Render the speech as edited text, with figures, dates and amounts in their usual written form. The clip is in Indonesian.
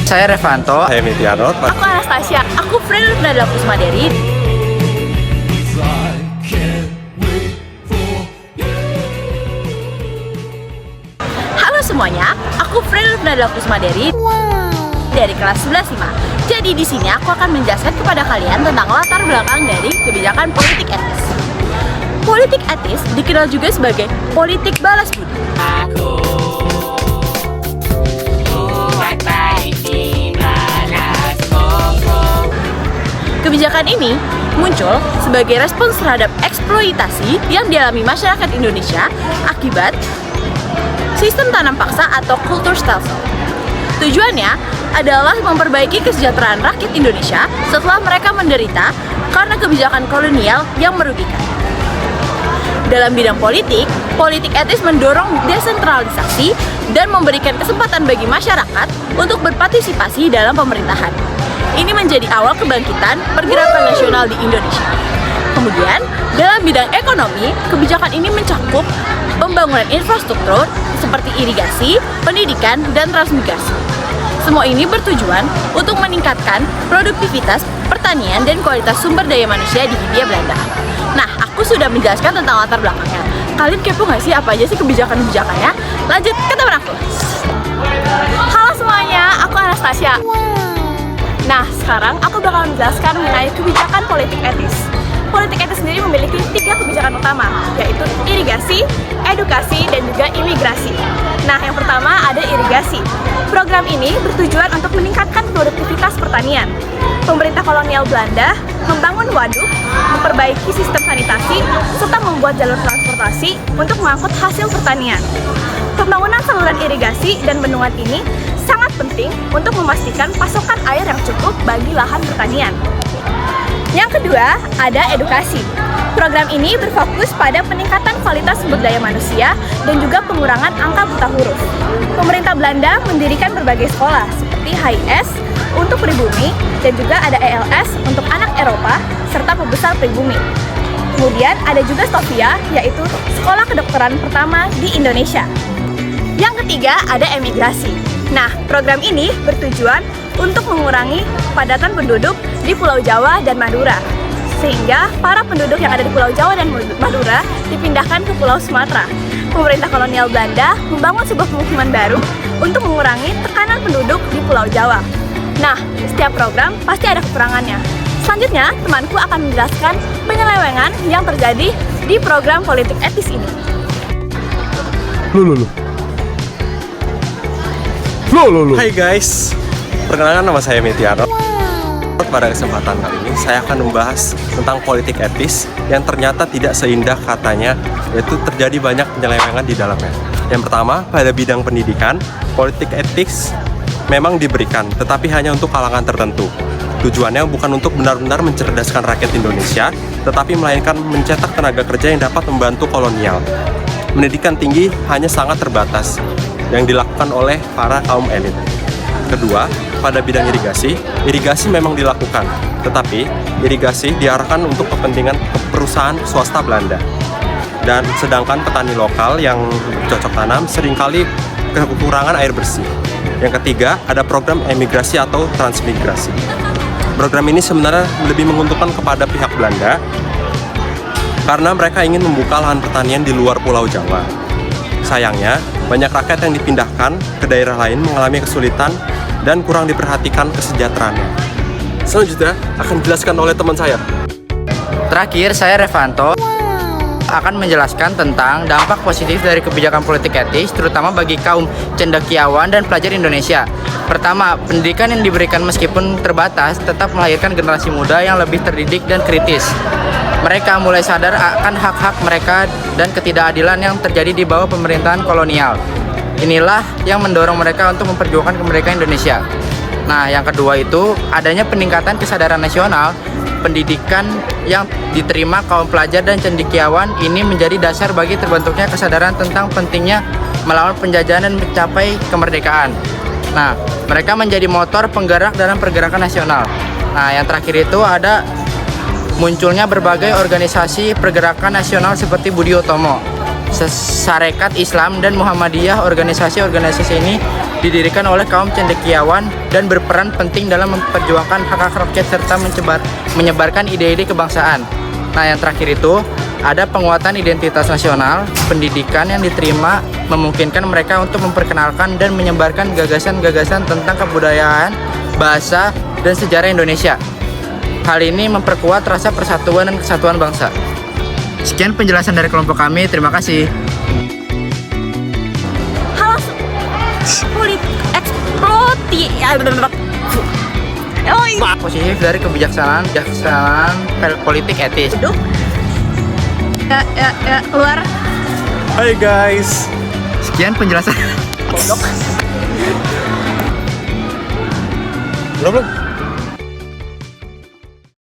Saya Revanto. Saya Mitiano. Aku Anastasia. Aku Freelip Nadal Kusmaderi. Halo semuanya, aku Freelip Nadal Kusmaderi dari kelas 11 IMA. Jadi di sini aku akan menjelaskan kepada kalian tentang latar belakang dari kebijakan politik etis. Politik etis dikenal juga sebagai politik balas budi. Kebijakan ini muncul sebagai respons terhadap eksploitasi yang dialami masyarakat Indonesia akibat sistem tanam paksa atau culture stelsel. Tujuannya adalah memperbaiki kesejahteraan rakyat Indonesia setelah mereka menderita karena kebijakan kolonial yang merugikan. Dalam bidang politik, politik etis mendorong desentralisasi dan memberikan kesempatan bagi masyarakat untuk berpartisipasi dalam pemerintahan. Ini menjadi awal kebangkitan pergerakan nasional di Indonesia. Kemudian, dalam bidang ekonomi, kebijakan ini mencakup pembangunan infrastruktur seperti irigasi, pendidikan, dan transmigrasi. Semua ini bertujuan untuk meningkatkan produktivitas pertanian dan kualitas sumber daya manusia di Hindia Belanda. Nah, aku sudah menjelaskan tentang latar belakangnya. Kalian kepo nggak sih apa aja sih kebijakan-kebijakannya? Lanjut ke teman aku. Halo semuanya, aku Anastasia. Nah, sekarang aku bakal menjelaskan mengenai kebijakan politik etis. Politik etis sendiri memiliki 3 kebijakan utama, yaitu irigasi, edukasi, dan juga imigrasi. Nah, yang pertama ada irigasi. Program ini bertujuan untuk meningkatkan produktivitas pertanian. Pemerintah kolonial Belanda membangun waduk, memperbaiki sistem sanitasi, serta membuat jalur transportasi untuk mengangkut hasil pertanian. Pembangunan saluran irigasi dan bendungan ini sangat penting untuk memastikan pasokan air yang cukup bagi lahan pertanian. Yang kedua, ada edukasi. Program ini berfokus pada peningkatan kualitas sumber daya manusia dan juga pengurangan angka buta huruf. Pemerintah Belanda mendirikan berbagai sekolah seperti HIS untuk pribumi dan juga ada ELS untuk anak Eropa serta pembesar pribumi. Kemudian ada juga Sofia, yaitu sekolah kedokteran pertama di Indonesia. Yang ketiga ada emigrasi. Nah, program ini bertujuan untuk mengurangi padatan penduduk di Pulau Jawa dan Madura, sehingga para penduduk yang ada di Pulau Jawa dan Madura dipindahkan ke Pulau Sumatera. Pemerintah kolonial Belanda membangun sebuah pemukiman baru untuk mengurangi tekanan penduduk di Pulau Jawa. Nah, setiap program pasti ada kekurangannya. Selanjutnya, temanku akan menjelaskan penyelewengan yang terjadi di program politik etis ini. Hai guys, perkenalkan nama saya Mitiano. Pada kesempatan kali ini saya akan membahas tentang politik etis yang ternyata tidak seindah katanya, yaitu terjadi banyak penyelewengan di dalamnya. Yang pertama, pada bidang pendidikan, politik etis memang diberikan, tetapi hanya untuk kalangan tertentu. Tujuannya bukan untuk benar-benar mencerdaskan rakyat Indonesia, tetapi melainkan mencetak tenaga kerja yang dapat membantu kolonial. Pendidikan tinggi hanya sangat terbatas yang dilakukan oleh para kaum elit. Kedua, pada bidang irigasi memang dilakukan, tetapi irigasi diarahkan untuk kepentingan perusahaan swasta Belanda. Dan sedangkan petani lokal yang cocok tanam seringkali kekurangan air bersih. Yang ketiga, ada program emigrasi atau transmigrasi. Program ini sebenarnya lebih menguntungkan kepada pihak Belanda karena mereka ingin membuka lahan pertanian di luar Pulau Jawa. Sayangnya, banyak rakyat yang dipindahkan ke daerah lain mengalami kesulitan dan kurang diperhatikan kesejahteraannya. Selanjutnya akan dijelaskan oleh teman saya. Terakhir, saya Revanto akan menjelaskan tentang dampak positif dari kebijakan politik etis, terutama bagi kaum cendekiawan dan pelajar Indonesia. Pertama, pendidikan yang diberikan meskipun terbatas tetap melahirkan generasi muda yang lebih terdidik dan kritis. Mereka mulai sadar akan hak-hak mereka dan ketidakadilan yang terjadi di bawah pemerintahan kolonial. Inilah yang mendorong mereka untuk memperjuangkan kemerdekaan Indonesia. Nah, yang kedua itu adanya peningkatan kesadaran nasional. Pendidikan yang diterima kaum pelajar dan cendekiawan ini menjadi dasar bagi terbentuknya kesadaran tentang pentingnya melawan penjajahan dan mencapai kemerdekaan. Nah, mereka menjadi motor penggerak dalam pergerakan nasional. Nah, yang terakhir itu ada munculnya berbagai organisasi pergerakan nasional seperti Budi Utomo, Sarekat Islam dan Muhammadiyah. Organisasi-organisasi ini didirikan oleh kaum cendekiawan dan berperan penting dalam memperjuangkan hak-hak rakyat serta menyebarkan ide-ide kebangsaan. Nah, yang terakhir itu ada penguatan identitas nasional. Pendidikan yang diterima memungkinkan mereka untuk memperkenalkan dan menyebarkan gagasan-gagasan tentang kebudayaan, bahasa, dan sejarah Indonesia. Hal ini memperkuat rasa persatuan dan kesatuan bangsa. Sekian penjelasan dari kelompok kami, terima kasih. Hal Positif dari kebijaksanaan politik etis. Keluar. Hai guys. Sekian penjelasan. Belum.